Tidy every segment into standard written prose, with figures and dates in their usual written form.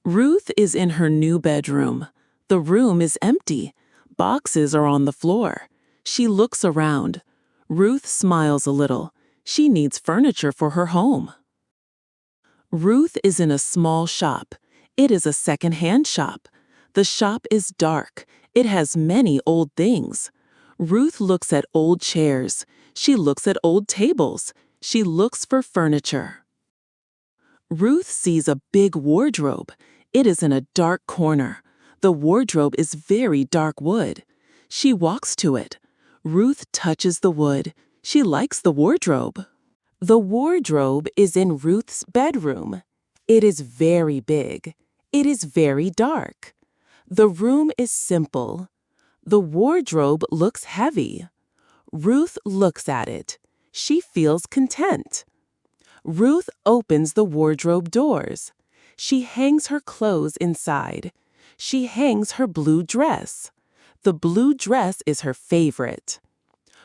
Ruth is in her new bedroom. The room is empty. Boxes are on the floor. She looks around. Ruth smiles a little. She needs furniture for her home. Ruth is in a small shop. It is a second-hand shop. The shop is dark. It has many old things. Ruth looks at old chairs. She looks at old tables. She looks for furniture. Ruth sees a big wardrobe. It is in a dark corner. The wardrobe is very dark wood. She walks to it. Ruth touches the wood. She likes the wardrobe. The wardrobe is in Ruth's bedroom. It is very big. It is very dark. The room is simple. The wardrobe looks heavy. Ruth looks at it. She feels content. Ruth opens the wardrobe doors. She hangs her clothes inside. She hangs her blue dress. The blue dress is her favorite.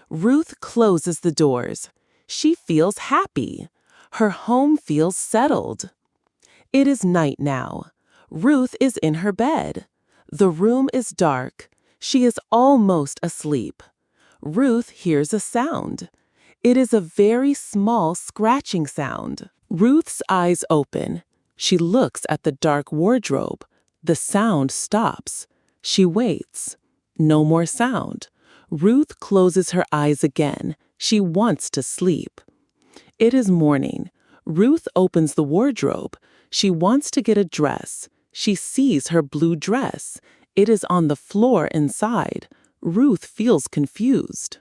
Ruth closes the doors. She feels happy. Her home feels settled. It is night now. Ruth is in her bed. The room is dark. She is almost asleep. Ruth hears a sound. It is a very small scratching sound. Ruth's eyes open. She looks at the dark wardrobe. The sound stops. She waits. No more sound. Ruth closes her eyes again. She wants to sleep. It is morning. Ruth opens the wardrobe. She wants to get a dress. She sees her blue dress. It is on the floor inside. Ruth feels confused.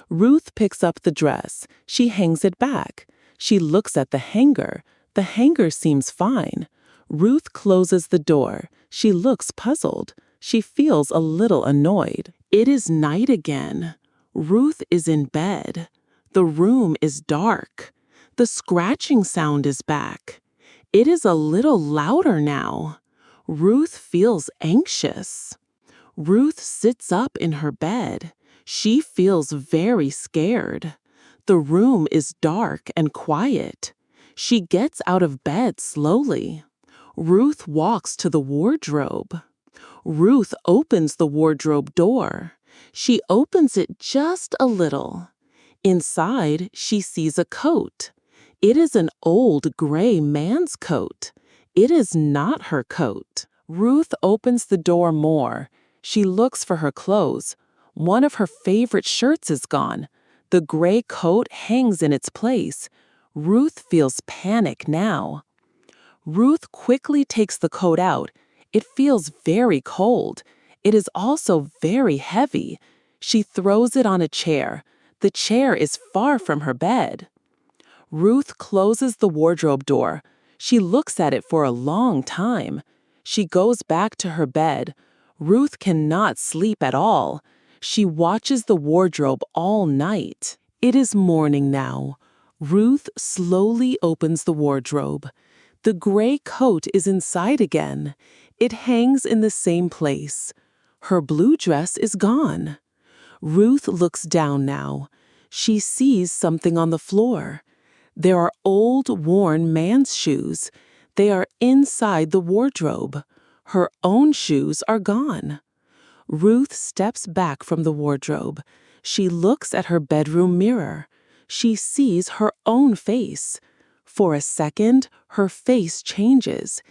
Ruth picks up the dress. She hangs it back. She looks at the hanger. The hanger seems fine. Ruth closes the door. She looks puzzled. She feels a little annoyed. It is night again. Ruth is in bed. The room is dark. The scratching sound is back. It is a little louder now. Ruth feels anxious. Ruth sits up in her bed. She feels very scared. The room is dark and quiet. She gets out of bed slowly. Ruth walks to the wardrobe. Ruth opens the wardrobe door. She opens it just a little. Inside, she sees a coat. It is an old gray man's coat. It is not her coat. Ruth opens the door more. She looks for her clothes. One of her favorite shirts is gone. The gray coat hangs in its place. Ruth feels panic now. Ruth quickly takes the coat out. It feels very cold. It is also very heavy. She throws it on a chair. The chair is far from her bed. Ruth closes the wardrobe door. She looks at it for a long time. She goes back to her bed. Ruth cannot sleep at all. She watches the wardrobe all night. It is morning now. Ruth slowly opens the wardrobe. The gray coat is inside again. It hangs in the same place. Her blue dress is gone. Ruth looks down now. She sees something on the floor. There are old, worn man's shoes. They are inside the wardrobe. Her own shoes are gone. Ruth steps back from the wardrobe. She looks at her bedroom mirror. She sees her own face. For a second, her face changes.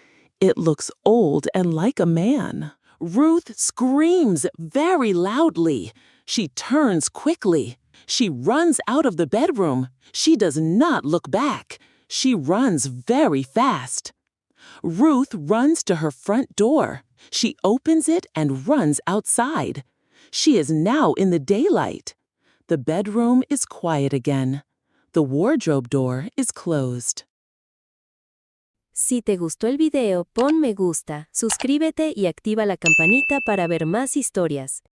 It looks old and like a man. Ruth screams very loudly. She turns quickly. She runs out of the bedroom. She does not look back. She runs very fast. Ruth runs to her front door. She opens it and runs outside. She is now in the daylight. The bedroom is quiet again. The wardrobe door is closed. Si te gustó el video, pon me gusta, suscríbete y activa la campanita para ver más historias.